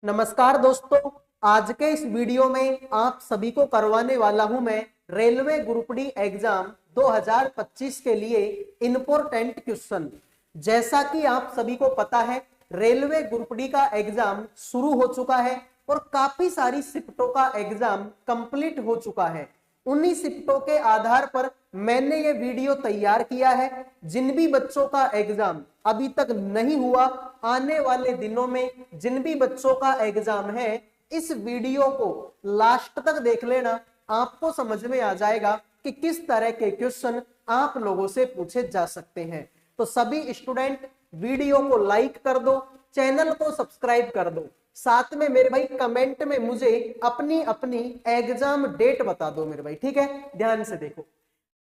नमस्कार दोस्तों, आज के इस वीडियो में आप सभी को करवाने वाला हूं मैं रेलवे ग्रुप डी एग्जाम 2025 के लिए इंपोर्टेंट क्वेश्चन। जैसा कि आप सभी को पता है, रेलवे ग्रुप डी का एग्जाम शुरू हो चुका है और काफी सारी शिफ्टों का एग्जाम कंप्लीट हो चुका है। उन्हीं शिफ्टों के आधार पर मैंने ये वीडियो तैयार किया है। जिन भी बच्चों का एग्जाम अभी तक नहीं हुआ, आने वाले दिनों में जिन भी बच्चों का एग्जाम है, इस वीडियो को लास्ट तक देख लेना। आपको समझ में आ जाएगा कि किस तरह के क्वेश्चन आप लोगों से पूछे जा सकते हैं। तो सभी स्टूडेंट वीडियो को लाइक कर दो, चैनल को सब्सक्राइब कर दो, साथ में मेरे भाई कमेंट में मुझे अपनी अपनी एग्जाम डेट बता दो मेरे भाई। ठीक है, ध्यान से देखो।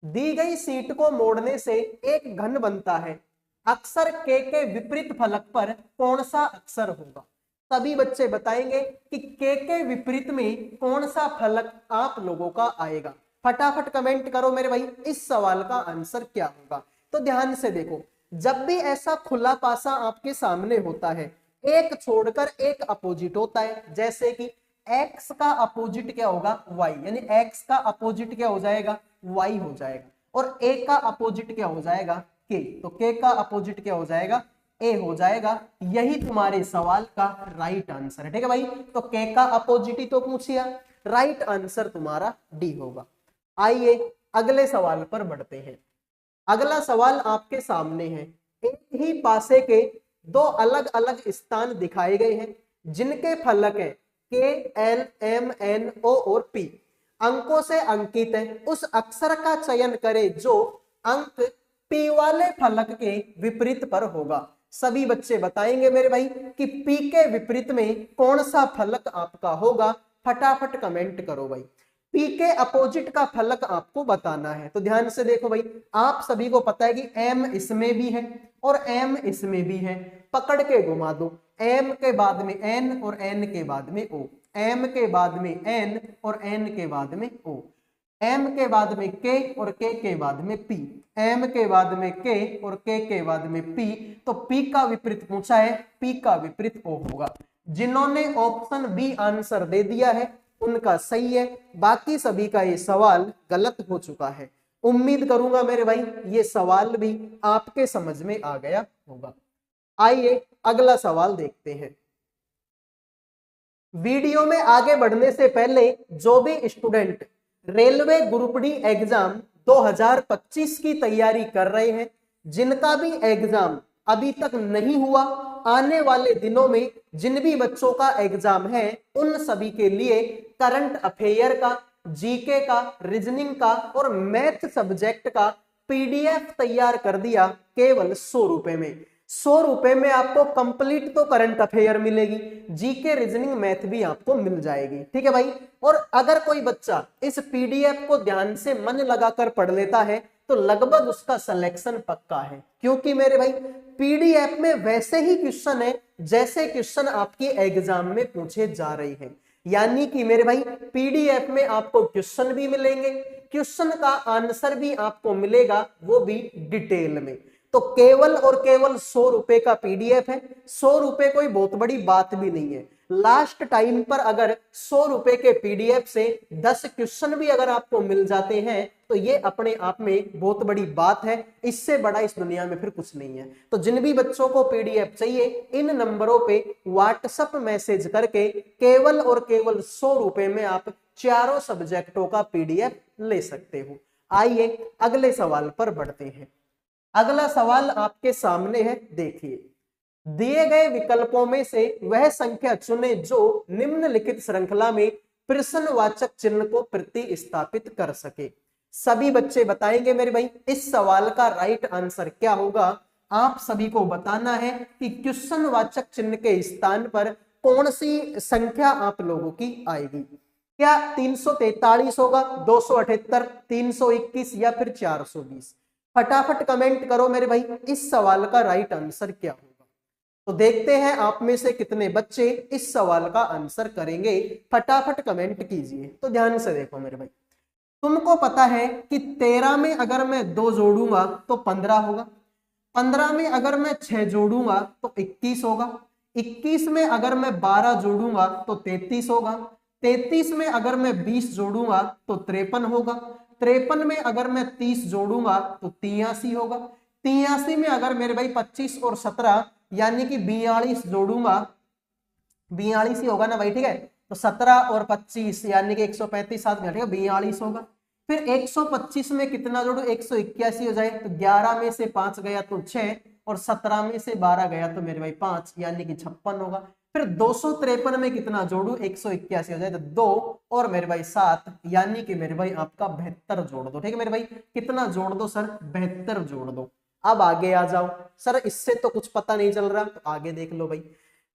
दी गई सीट को मोड़ने से एक घन बनता है, अक्षर के विपरीत फलक पर कौन सा अक्षर होगा? सभी बच्चे बताएंगे कि के विपरीत में कौन सा फलक आप लोगों का आएगा। फटाफट कमेंट करो मेरे भाई, इस सवाल का आंसर क्या होगा। तो ध्यान से देखो, जब भी ऐसा खुला पासा आपके सामने होता है, एक छोड़कर एक अपोजिट होता है। जैसे कि x का अपोजिट क्या होगा? y, यानी x का अपोजिट क्या हो जाएगा? y हो जाएगा। और a का अपोजिट क्या हो जाएगा? k। तो k का अपोजिट क्या हो जाएगा? a हो जाएगा। यही तुम्हारे सवाल का राइट आंसर है। ठीक है भाई, तो k का अपोजिट ही तो पूछिया, राइट आंसर तुम्हारा d होगा। आइए अगले सवाल पर बढ़ते हैं। अगला सवाल आपके सामने है। एक ही पासे के दो अलग अलग स्थान दिखाए गए हैं, जिनके फलक है के, एल, एम, एन, ओ और पी। अंकों से अंकित है। उस अक्षर का चयन करें जो अंक पी वाले फलक के विपरीत पर होगा। सभी बच्चे बताएंगे मेरे भाई कि पी के विपरीत में कौन सा फलक आपका होगा। फटाफट कमेंट करो भाई। पी के अपोजिट का फलक आपको बताना है। तो ध्यान से देखो भाई, आप सभी को पता है कि एम इसमें भी है और एम इसमें भी है। पकड़ के घुमा दो, एम के बाद में एन और एन के बाद में ओ, एम के बाद में एन और एन के बाद में ओ, एम के बाद में के और के बाद में पी, एम के बाद में के और के बाद में पी। तो पी का विपरीत पूछा है, पी का विपरीत ओ होगा। जिन्होंने ऑप्शन बी आंसर दे दिया है उनका सही है, बाकी सभी का ये सवाल गलत हो चुका है। उम्मीद करूंगा मेरे भाई ये सवाल भी आपके समझ में आ गया होगा। आइए अगला सवाल देखते हैं। वीडियो में आगे बढ़ने से पहले जो भी student railway group D exam 2025 की तैयारी कर रहे हैं, जिनका भी एग्जाम अभी तक नहीं हुआ, आने वाले दिनों में जिन भी बच्चों का एग्जाम है, उन सभी के लिए करंट अफेयर का, जीके का, रीजनिंग का और मैथ सब्जेक्ट का पीडीएफ तैयार कर दिया केवल 100 रुपए में। 100 रुपए में आपको कंप्लीट तो करंट अफेयर मिलेगी, जीके, रीजनिंग, मैथ भी आपको मिल जाएगी। ठीक है भाई। और अगर कोई बच्चा इस पीडीएफ को ध्यान से मन लगाकर पढ़ लेता है तो लगभग उसका सिलेक्शन पक्का है, क्योंकि मेरे भाई पीडीएफ में वैसे ही क्वेश्चन है जैसे क्वेश्चन आपके एग्जाम में पूछे जा रहे हैं। यानी कि मेरे भाई पीडीएफ में आपको क्वेश्चन भी मिलेंगे, क्वेश्चन का आंसर भी आपको मिलेगा, वो भी डिटेल में। तो केवल और केवल 100 रुपए का पीडीएफ है। 100 रुपए कोई बहुत बड़ी बात भी नहीं है। लास्ट टाइम पर अगर 100 रुपए के पीडीएफ से 10 क्वेश्चन भी अगर आपको मिल जाते हैं तो ये अपने आप में बहुत बड़ी बात है। इससे बड़ा इस दुनिया में फिर कुछ नहीं है। तो जिन भी बच्चों को पीडीएफ चाहिए, इन नंबरों पे व्हाट्सएप मैसेज करके केवल और केवल 100 रुपए में आप चारों सब्जेक्टों का पीडीएफ ले सकते हो। आइए अगले सवाल पर बढ़ते हैं। अगला सवाल आपके सामने है, देखिए। दिए गए विकल्पों में से वह संख्या चुने जो निम्नलिखित श्रृंखला में प्रश्नवाचक चिन्ह को प्रतिस्थापित कर सके। सभी बच्चे बताएंगे मेरे भाई इस सवाल का राइट आंसर क्या होगा। आप सभी को बताना है कि क्वेश्चन वाचक चिन्ह के स्थान पर कौन सी संख्या आप लोगों की आएगी। क्या 343 होगा, 278, 321 या फिर 420? फटाफट कमेंट करो मेरे भाई, इस सवाल का राइट आंसर क्या होगा। तो देखते हैं आप में से कितने बच्चे इस सवाल का आंसर करेंगे। फटाफट कमेंट कीजिए। तो ध्यान से देखो मेरे भाई, तुमको पता है कि 13 में अगर मैं 2 जोड़ूंगा तो 15 होगा, 15 में अगर मैं 6 जोड़ूंगा तो 21 होगा, 21 में अगर मैं 12 जोड़ूंगा तो 33 होगा, 33 में अगर मैं 20 जोड़ूंगा तो 53 होगा, 53 में अगर मैं 30 जोड़ूंगा तो 83 होगा, 83 में अगर मेरे भाई 25 और 17 यानी कि 42 जोड़ूंगा, 42 ही होगा ना भाई, ठीक है। तो 17 और 25 यानी कि 135 साथ में, ठीक है, 42 होगा। फिर 125 में कितना जोड़ू, 181 हो जाए, तो 11 में से 5 गया तो 6 और 17 में से 12 गया तो मेरे भाई 5 यानी कि 56 होगा। फिर 253 में कितना जोड़ू, 181 हो जाए तो 2 और मेरे भाई 7 यानी कि मेरे भाई आपका 72 जोड़ दो, ठीक है मेरे भाई। कितना जोड़ दो सर, 72 जोड़ दो। अब आगे आ जाओ सर, इससे तो कुछ पता नहीं चल रहा, तो आगे देख लो भाई।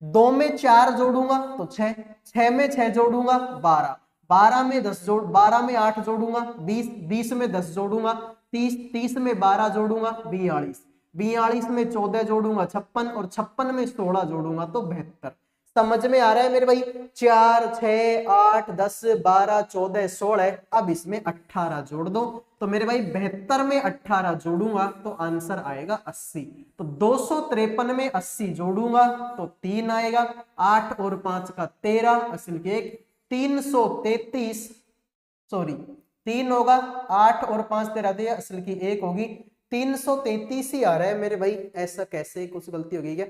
2 में 4 जोड़ूंगा तो 6, 6 में 6 जोड़ूंगा 12, 12 में 10 जोड़, 12 में 8 जोड़ूंगा 20, 20 में 10 जोड़ूंगा 30, 30 में 12 जोड़ूंगा 42, 42 में 14 जोड़ूंगा 56 और 56 में 16 जोड़ूंगा तो 72। समझ में आ रहा है मेरे भाई। 4 6 8 10 12 14 16, अब इसमें 18 जोड़ दो तो मेरे भाई 72 में 18 जोड़ूंगा तो आंसर आएगा 80। तो 253 में 80 जोड़ूंगा तो 3 आएगा, 8 और 5 का 13 असल के 1, 333 सॉरी 3 होगा, 8 और 5 13 असल की 1 होगी, 333 ही आ रहा है मेरे भाई। ऐसा कैसे, कुछ गलती हो गई क्या।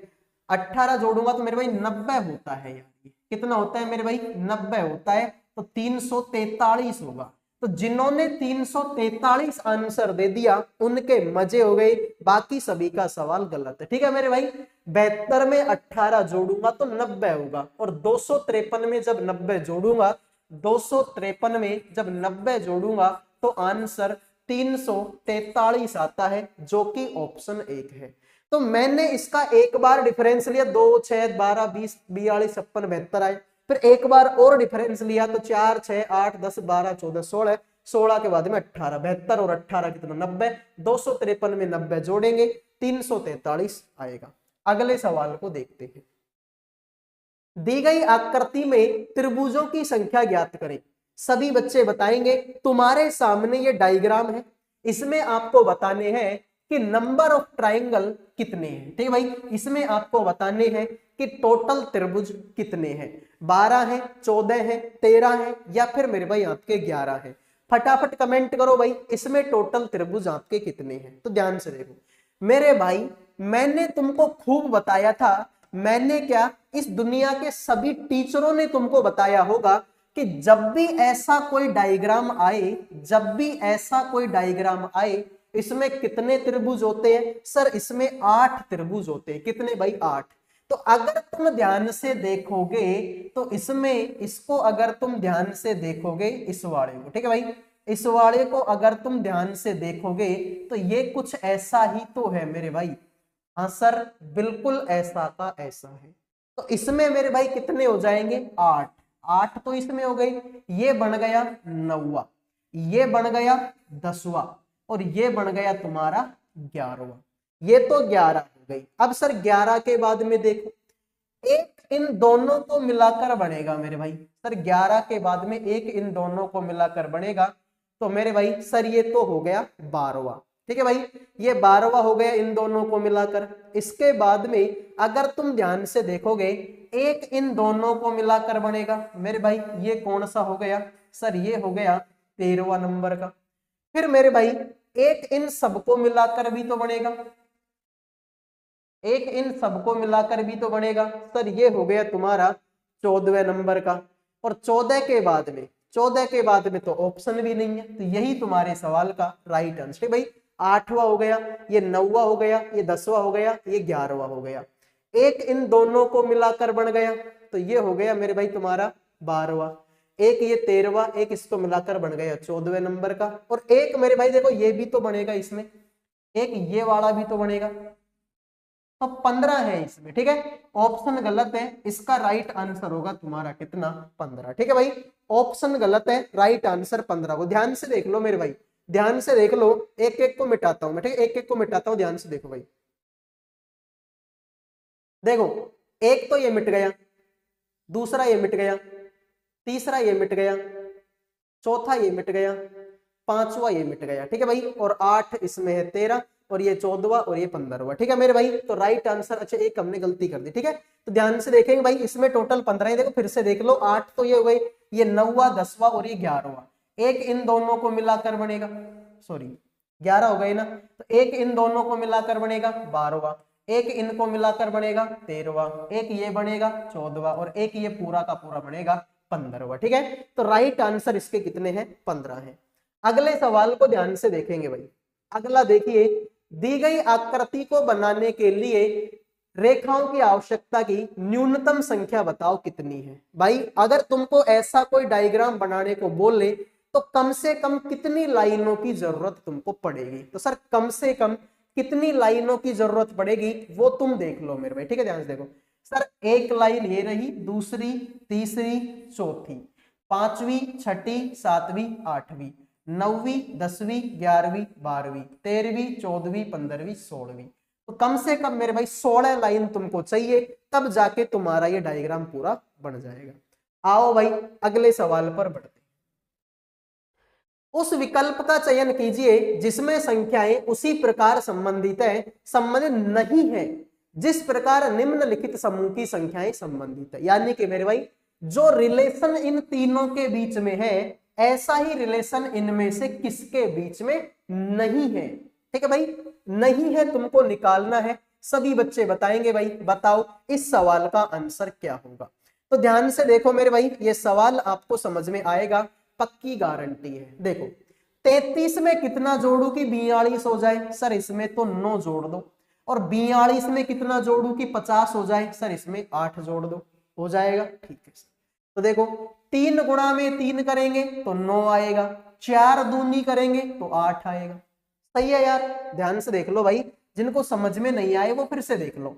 18 जोड़ूंगा तो मेरे भाई 90 होता है यार, कितना होता है मेरे भाई 90 होता है, तो 343 होगा। तो जिन्होंने 343 आंसर दे दिया उनके मजे हो गए, बाकी सभी का सवाल गलत है, ठीक है मेरे भाई। 72 में 18 जोड़ूंगा तो 90 होगा, और 253 में जब 90 जोड़ूंगा, 253 में जब 90 जोड़ूंगा तो आंसर 343 आता है, जो कि ऑप्शन 1 है। तो मैंने इसका एक बार डिफरेंस लिया, 2 6 12 20 42 56 72 आए, फिर एक बार और डिफरेंस लिया तो 4 6 8 10 12 14 16, 16 के बाद में 18, 72 और 18 कितना 90, 253 में 90 जोड़ेंगे 343 आएगा। अगले सवाल को देखते हैं। दी गई आकृति में त्रिभुजों की संख्या ज्ञात करें। सभी बच्चे बताएंगे। तुम्हारे सामने ये डायग्राम है, इसमें आपको बताने हैं कि नंबर ऑफ ट्राइंगल कितने हैं, ठीक है भाई। इसमें आपको बताने हैं कि टोटल त्रिभुज कितने हैं, 12 है, 14 है, 13 है, या फिर मेरे भाई आपके 11 है। फटाफट कमेंट करो भाई, इसमें टोटल त्रिभुज आपके कितने हैं। तो ध्यान से देखो मेरे भाई, मैंने तुमको खूब बताया था, मैंने क्या, इस दुनिया के सभी टीचरों ने तुमको बताया होगा कि जब भी ऐसा कोई डायग्राम आए, जब भी ऐसा कोई डायग्राम आए, इसमें कितने त्रिभुज होते हैं सर, इसमें 8 त्रिभुज होते हैं। कितने भाई, 8। तो अगर तुम ध्यान से देखोगे तो इसमें, इसको अगर तुम ध्यान से देखोगे, इस वाले को, ठीक है भाई, इस वाले को अगर तुम ध्यान से देखोगे तो ये कुछ ऐसा ही तो है मेरे भाई। हाँ सर, बिल्कुल ऐसा का ऐसा है। तो इसमें मेरे भाई कितने हो जाएंगे, 8, 8 तो इसमें हो गई, ये बन गया 9वां, ये बन गया 10वां, और ये बन गया तुम्हारा 11वां। ये तो 11 हो गई। अब सर 11 के बाद में देखो, एक इन दोनों को मिलाकर बनेगा मेरे भाई, सर 11 के बाद में एक इन दोनों को मिलाकर बनेगा, तो मेरे भाई सर ये तो हो गया 12वां, ठीक है भाई, ये 12वां हो गया इन दोनों को मिलाकर। इसके बाद में अगर तुम ध्यान से देखोगे, एक इन दोनों को मिलाकर बनेगा मेरे भाई, ये कौन सा हो गया सर, ये हो गया 13वां नंबर का। फिर मेरे भाई एक इन सबको मिलाकर भी तो बनेगा, एक इन सबको मिलाकर भी तो बनेगा सर, ये हो गया तुम्हारा 14वें नंबर का। और 14 के बाद में, 14 के बाद में तो ऑप्शन भी नहीं है, तो यही तुम्हारे सवाल का राइट आंसर है भाई। 8वां हो गया, ये 9वां हो गया, ये 10वां हो गया, ये 11वां हो गया। एक इन दोनों को मिलाकर बन गया, तो ये हो गया मेरे भाई तुम्हारा 12वां। एक ये 13वां, एक इसको मिलाकर बन गया 14वें नंबर का। और एक मेरे भाई देखो ये भी तो बनेगा इसमें, एक ये वाला भी तो बनेगा, तो 15 है इसमें, ठीक है। ऑप्शन गलत है, इसका राइट आंसर होगा तुम्हारा कितना, 15, ठीक है भाई। ऑप्शन गलत है, राइट आंसर 15 को ध्यान से देख लो मेरे भाई, ध्यान से देख लो, एक एक को मिटाता हूं मैं, ठीक है, एक एक को मिटाता हूं, ध्यान से देखो भाई। देखो एक तो ये मिट गया, दूसरा ये मिट गया, तीसरा ये मिट गया, चौथा ये मिट गया, पांचवा ये मिट गया, ठीक है भाई। और 8 इसमें है, 13, और ये 14वां और ये 15वां। ठीक है मेरे भाई, तो राइट आंसर, अच्छा एक हमने गलती कर दी। ठीक है, तो ध्यान से देखेंगे भाई, इसमें टोटल 15 है। देखो फिर से देख लो, 8 तो ये हो गई, ये 9वां 10वां और ये 11वां, एक इन दोनों को मिलाकर बनेगा, सॉरी 11 हो गए ना, तो एक इन दोनों को मिलाकर बनेगा 12वां, एक इनको मिलाकर बनेगा 13वां, एक ये बनेगा 14वां और एक ये पूरा का पूरा बनेगा 15वां। ठीक है, तो राइट आंसर इसके कितने हैं? 15 हैं। अगले सवाल को ध्यान से देखेंगे भाई। अगला देखिए, दी गई आकृति को बनाने के लिए रेखाओं की आवश्यकता की न्यूनतम संख्या बताओ कितनी है। भाई अगर तुमको ऐसा कोई डायग्राम बनाने को बोले तो कम से कम कितनी लाइनों की जरूरत तुमको पड़ेगी? तो सर कम से कम कितनी लाइनों की जरूरत पड़ेगी वो तुम देख लो मेरे भाई। ठीक है, ध्यान से देखो सर, एक लाइन ये रही, दूसरी, तीसरी, चौथी, पांचवी, छठी, सातवीं, आठवीं, 9वीं, 10वीं, 11वीं, 12वीं, 13वीं, 14वीं, 15वीं, 16वीं, तो कम से कम मेरे भाई 16 लाइन तुमको चाहिए, तब जाके तुम्हारा ये डायग्राम पूरा बन जाएगा। आओ भाई अगले सवाल पर बढ़ते। उस विकल्प का चयन कीजिए जिसमें संख्याएं उसी प्रकार संबंधित नहीं है जिस प्रकार निम्नलिखित समूह की संख्याएं संबंधित है। यानी कि मेरे भाई जो रिलेशन इन तीनों के बीच में है, ऐसा ही रिलेशन इनमें से किसके बीच में नहीं है? ठीक है भाई, नहीं है, तुमको निकालना है। सभी बच्चे बताएंगे भाई, बताओ इस सवाल का आंसर क्या होगा। तो ध्यान से देखो मेरे भाई, ये सवाल आपको समझ में आएगा, पक्की गारंटी है। देखो 33 में कितना जोड़ू कि 42 हो जाए? सर इसमें तो 9 जोड़ दो। और 42 में कितना जोड़ू कि 50 हो जाए? सर इसमें 8 जोड़ दो, हो जाएगा। ठीक है सर, तो देखो 3 गुणा में 3 करेंगे तो 9 आएगा, 4 दूनी करेंगे तो 8 आएगा। सही है यार, ध्यान से देख लो भाई, जिनको समझ में नहीं आए वो फिर से देख लो।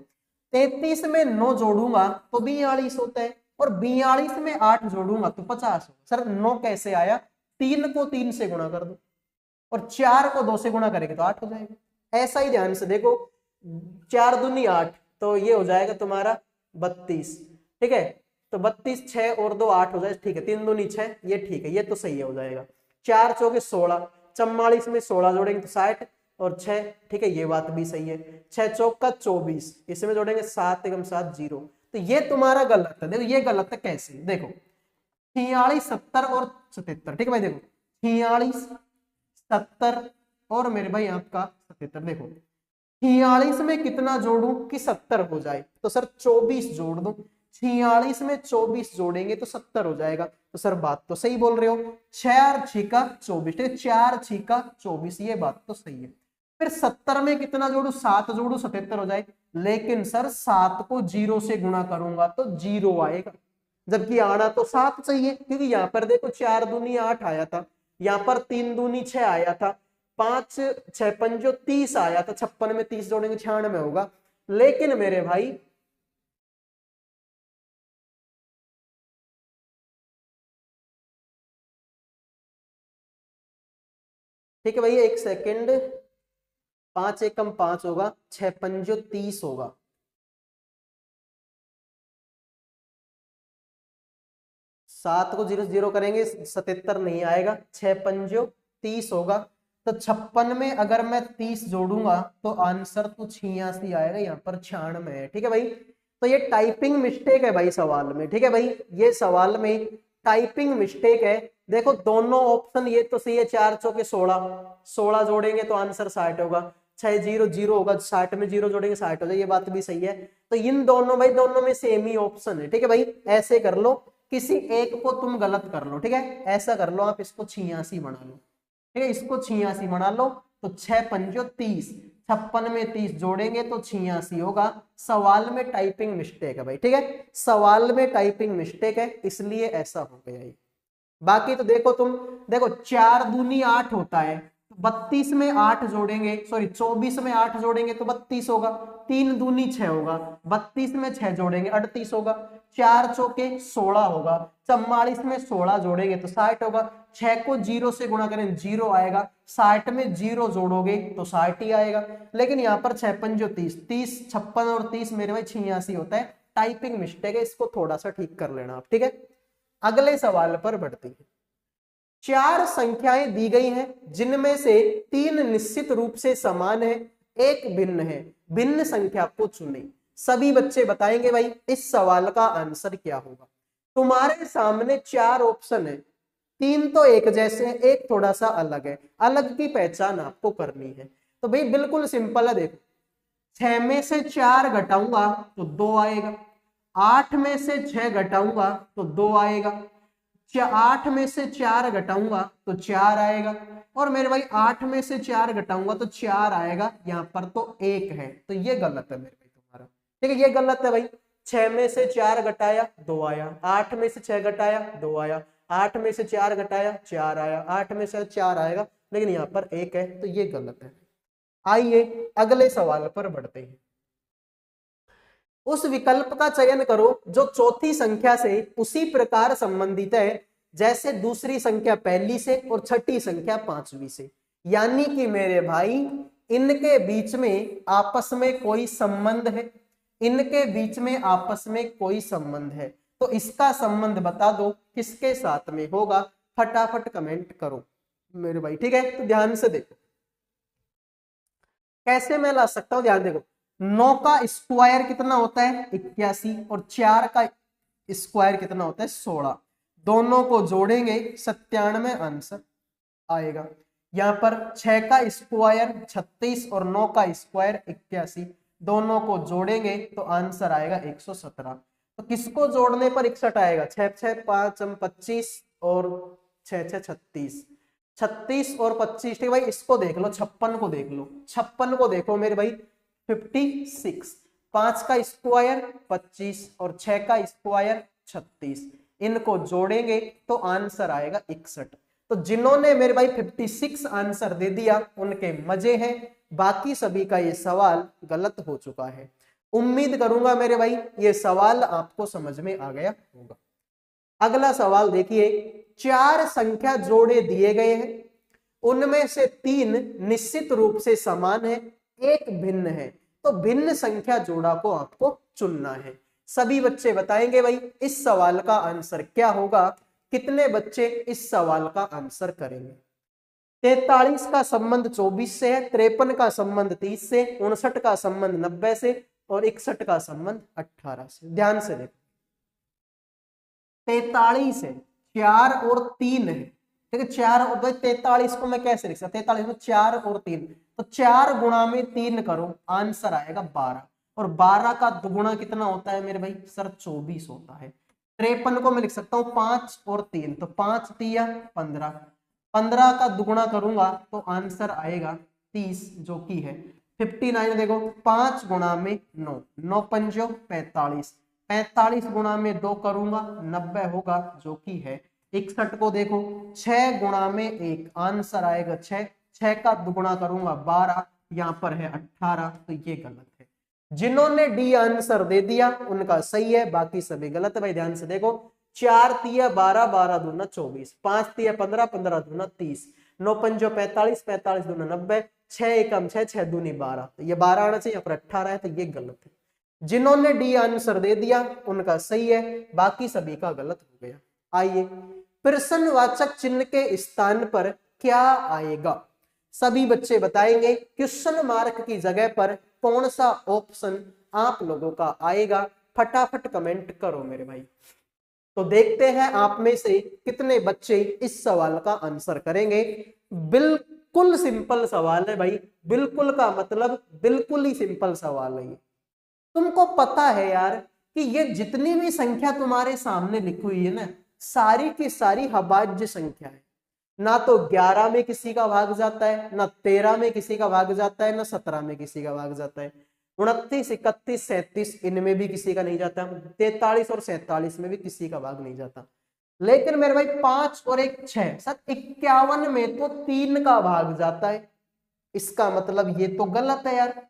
33 में 9 जोड़ूंगा तो 42 होता है, और 42 में 8 जोड़ूंगा तो 50 हो। सर 9 कैसे आया? 3 को 3 से गुणा कर दो और 4 को 2 से गुणा करेंगे तो 8 हो जाएगा। ऐसा ही ध्यान से देखो, 4 दूनी 8, तो ये हो जाएगा तुम्हारा 32। ठीक है, तो 32, 6 और 2 8 हो जाए। ठीक है, 3 दूनी 6, ये ठीक है, ये तो सही हो जाएगा। 4 चौके 16, 44 में 16 जोड़ेंगे तो 60 और 6, ठीक है ये बात भी सही है। 6 चौका 24, इसमें जोड़ेंगे 7 एकम 7 0, तो ये तुम्हारा गलत है। देखो ये गलत है, कैसे? देखो 46, 70 और 77। ठीक है भाई, देखो 46, 70 और मेरे भाई आपका 77। देखो 46 में कितना जोड़ू कि 70 हो जाए? तो सर 24 जोड़ दो। 46 में 24 जोड़ेंगे तो 70 हो जाएगा। तो सर बात तो सही बोल रहे हो, 4 छीका 24, ठीक है 4 छीका 24, ये बात तो सही है। फिर 70 में कितना जोड़ू? 7 जोड़ू 77 हो जाए। लेकिन सर 7 को 0 से गुणा करूंगा तो 0 आएगा, जबकि आना तो 7 चाहिए, क्योंकि यहाँ पर देखो 4 दूनी 8 आया था, यहाँ पर 3 दूनी 6 आया था, 5 6 पंजो 30 आया था, 56 में 30 जोड़ेंगे 96 होगा। लेकिन मेरे भाई ठीक है भैया, 1 सेकेंड, 5 एकम 5 होगा, 6 पंजो 30 होगा, 7 को 0 0 करेंगे 77 नहीं आएगा, 6 पंजो 30 होगा। तो 56 में अगर मैं 30 जोड़ूंगा तो आंसर तो 86 आएगा, यहाँ पर 96 है। ठीक है भाई, तो ये टाइपिंग मिस्टेक है भाई सवाल में। ठीक है भाई, ये सवाल में टाइपिंग मिस्टेक है। देखो दोनों ऑप्शन ये तो सही है, 4 चौके 16, 16 जोड़ेंगे तो आंसर 60 होगा, 6 0 0 होगा, 60 में 0 जोड़ेंगे 60 हो जाए, ये बात भी सही है। तो इन दोनों भाई, दोनों में सेम ही ऑप्शन है। ठीक है भाई, ऐसे कर लो, किसी एक को तुम गलत कर लो। ठीक है, ऐसा कर लो आप, इसको 86 बना लो। ठीक है, इसको 86 बना लो, तो 6 पंजो 30, 56 में 30 जोड़ेंगे तो 86 होगा। सवाल में टाइपिंग मिस्टेक है भाई। ठीक है, सवाल में टाइपिंग मिस्टेक है, इसलिए ऐसा हो गया ये। बाकी तो देखो तुम, देखो 4 दूनी 8 होता है, 32 में 8 जोड़ेंगे, सॉरी 24 में 8 जोड़ेंगे तो 32 होगा, 3 दूनी 6 होगा, 32 में 6 जोड़ेंगे 38 होगा, 4 चौके 16 होगा, 44 में 16 जोड़ेंगे तो 60 होगा, 6 को 0 से गुणा करें 0 आएगा, 60 में 0 जोड़ोगे तो 60 ही आएगा। लेकिन यहाँ पर 6 पंजो 30, 30 56 और 30 मेरे भाई 86 होता है। टाइपिंग मिस्टेक है, इसको थोड़ा सा ठीक कर लेना आप। ठीक है, अगले सवाल पर बढ़ते हैं। 4 संख्याएं दी गई हैं जिनमें से 3 निश्चित रूप से समान है एक भिन्न है, भिन्न संख्या को चुने। सभी बच्चे बताएंगे भाई इस सवाल का आंसर क्या होगा। तुम्हारे सामने 4 ऑप्शन है, 3 तो एक जैसे हैं, एक थोड़ा सा अलग है, अलग की पहचान आपको करनी है। तो भाई बिल्कुल सिंपल है, देखो 6 में से 4 घटाऊंगा तो 2 आएगा, 8 में से 6 घटाऊंगा तो 2 आएगा, 8 में से 4 घटाऊंगा तो 4 आएगा, और मेरे भाई 8 में से 4 घटाऊंगा तो 4 आएगा, यहाँ पर तो 1 है, तो ये गलत है मेरे भाई तुम्हारा। ठीक है, ये गलत है भाई। 6 में से 4 घटाया 2 आया, 8 में से 6 घटाया 2 आया, 8 में से 4 घटाया 4 आया, 8 में से 4 आएगा, लेकिन यहाँ पर 1 है, तो ये गलत है। आइए अगले सवाल पर बढ़ते हैं। उस विकल्प का चयन करो जो चौथी संख्या से उसी प्रकार संबंधित है जैसे दूसरी संख्या पहली से और छठी संख्या पांचवी से। यानी कि मेरे भाई इनके बीच में आपस में कोई संबंध है, इनके बीच में आपस में कोई संबंध है, तो इसका संबंध बता दो किसके साथ में होगा, फटाफट कमेंट करो मेरे भाई। ठीक है, तो ध्यान से देखो कैसे मैं ला सकता हूं, ध्यान देखो। 9 का स्क्वायर कितना होता है 81, और 4 का स्क्वायर कितना होता है 16। दोनों को जोड़ेंगे 97 आंसर आएगा। यहाँ पर 6 का स्क्वायर 36 और 9 का स्क्वायर 81, दोनों को जोड़ेंगे तो आंसर आएगा 117। तो किसको जोड़ने पर 61 आएगा, 6 6 5 25 और 6 6 36, 36 और 25। ठीक भाई, इसको देख लो, 56 को देख लो, 56 को देखो मेरे भाई 56, 5 का स्क्वायर 25 और 6 का स्क्वायर 36, इनको जोड़ेंगे तो आंसर आएगा 61। तो जिन्होंने मेरे भाई 56 आंसर दे दिया उनके मजे हैं, बाकी सभी का ये सवाल गलत हो चुका है। उम्मीद करूंगा मेरे भाई ये सवाल आपको समझ में आ गया होगा। अगला सवाल देखिए, 4 संख्या जोड़े दिए गए हैं, उनमें से 3 निश्चित रूप से समान है, एक भिन्न है, तो भिन्न संख्या जोड़ा को आपको चुनना है। सभी बच्चे बताएंगे भाई इस सवाल का आंसर क्या होगा, कितने बच्चे इस सवाल का आंसर करेंगे। 43 का संबंध 24 से है, 53 का संबंध 30 से, 59 का संबंध 90 से और 61 का संबंध 18 से। ध्यान से देखो, 43 है, 4 और 3 है। ठीक है, 4 और 43 को मैं कैसे लिख सकता, 43 में 4 और 3, तो 4 गुणा में 3 करो, आंसर आएगा 12, और 12 का दुगुना कितना होता है मेरे भाई सर 24 होता है। 53 को मैं लिख सकता हूँ 5 और 3, तो 5 3 15, 15 का दुगुना करूंगा तो आंसर आएगा 30 जो कि है 59। देखो 5 गुणा में 9, 9 पंजो 45, 45 गुणा में 2 करूंगा 90 होगा जो कि है 61 को देखो 6 गुणा में 1, आंसर आएगा 6, 6 का दुगुना करूंगा 12, यहाँ पर है 18, तो ये गलत है। जिन्होंने डी आंसर दे दिया उनका सही है, बाकी सभी गलत है भाई। ध्यान से देखो, 4 तिया 12, 12 दूना 24, 5 तिया 15, 15 दूना 30, 9 पंजो 45, 45 दूना 90, 6 एकम 6, 6 दूनी 12, तो ये 12 आना चाहिए, यहाँ पर 18 है, तो ये गलत है। जिन्होंने डी आंसर दे दिया उनका सही है, बाकी सभी का गलत हो गया। आइए, प्रश्नवाचक चिन्ह के स्थान पर क्या आएगा, सभी बच्चे बताएंगे क्वेश्चन मार्क की जगह पर कौन सा ऑप्शन आप लोगों का आएगा, फटाफट कमेंट करो मेरे भाई। तो देखते हैं आप में से कितने बच्चे इस सवाल का आंसर करेंगे। बिल्कुल सिंपल सवाल है भाई, बिल्कुल का मतलब बिल्कुल ही सिंपल सवाल है ये। तुमको पता है यार कि ये जितनी भी संख्या तुम्हारे सामने लिखी हुई है ना, सारी की सारी अभाज्य संख्या है। ना तो 11 में किसी का भाग जाता है, ना 13 में किसी का भाग जाता है, ना 17 में किसी का भाग जाता है, 29 31 37 इनमें भी किसी का नहीं जाता, 43 और 47 में भी किसी का भाग नहीं जाता। लेकिन मेरे भाई 5 और 1 6, सर 51 में तो 3 का भाग जाता है, इसका मतलब ये तो गलत है यार।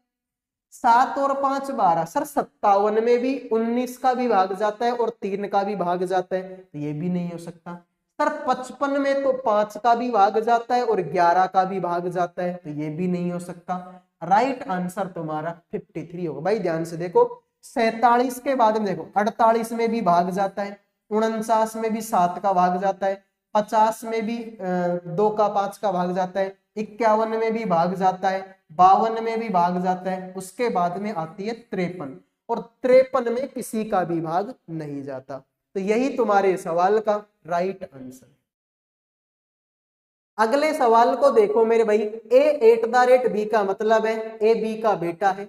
7 और 5 12, सर 57 में भी 19 का भी भाग जाता है और 3 का भी भाग जाता है, तो ये भी नहीं हो सकता। सर 55 में तो 5 का भी भाग जाता है और 11 का भी भाग जाता है, तो ये भी नहीं हो सकता। राइट आंसर तुम्हारा 53 होगा। भाई ध्यान से देखो, 47 के बाद में देखो 48 में भी भाग जाता है, 49 में भी 7 का भाग जाता है, 50 में भी 2 का 5 का भाग जाता है, 51 में भी भाग जाता है, 52 में भी भाग जाता है, उसके बाद में आती है 53, और 53 में किसी का भी भाग नहीं जाता। तो यही तुम्हारे सवाल का राइट आंसर। अगले सवाल को देखो मेरे भाई, A@B का मतलब है ए बी का बेटा है,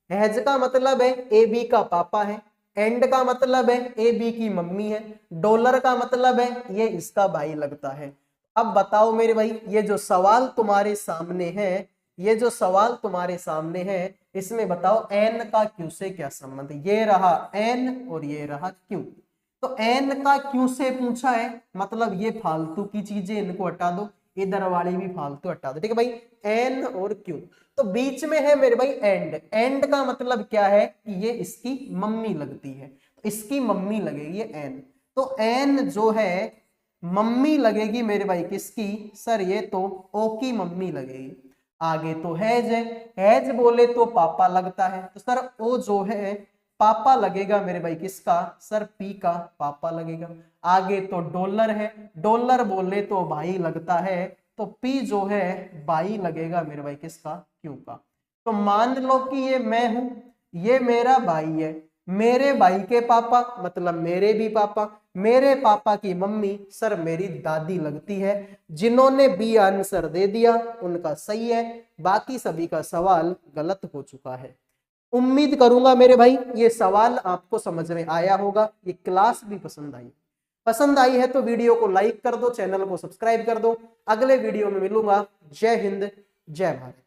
हैज का मतलब है ए बी का पापा है, एंड का मतलब है ए बी की मम्मी है, डॉलर का मतलब है ये इसका भाई लगता है। अब बताओ मेरे भाई, ये जो सवाल तुम्हारे सामने है, ये जो सवाल तुम्हारे सामने है, इसमें बताओ एन का क्यू से क्या संबंध है। ये रहा एन और ये रहा क्यू। तो एन का क्यू से पूछा है, मतलब ये फालतू की चीजें इनको हटा दो, इधर वाली भी फालतू हटा दो, ठीक है भाई, एन और क्यू। तो बीच में है मेरे भाई एंड, एंड का मतलब क्या है कि ये इसकी मम्मी लगती है, तो इसकी मम्मी लगेगी एन। तो एन जो है मम्मी लगेगी मेरे भाई किसकी सर, ये तो ओ की मम्मी लगेगी। आगे तो हैज है, हैज बोले तो पापा लगता है, तो सर ओ जो है पापा लगेगा मेरे भाई किसका सर, पी का पापा लगेगा। आगे तो डॉलर है, डॉलर बोले तो भाई लगता है, तो पी जो है भाई लगेगा मेरे भाई किसका, क्यू का। तो मान लो कि ये मैं हूं, ये मेरा भाई है, मेरे भाई के पापा मतलब मेरे भी पापा, मेरे पापा की मम्मी सर मेरी दादी लगती है। जिन्होंने बी आंसर दे दिया उनका सही है, बाकी सभी का सवाल गलत हो चुका है। उम्मीद करूंगा मेरे भाई ये सवाल आपको समझ में आया होगा, ये क्लास भी पसंद आई है तो वीडियो को लाइक कर दो, चैनल को सब्सक्राइब कर दो। अगले वीडियो में मिलूंगा। जय हिंद, जय भारत।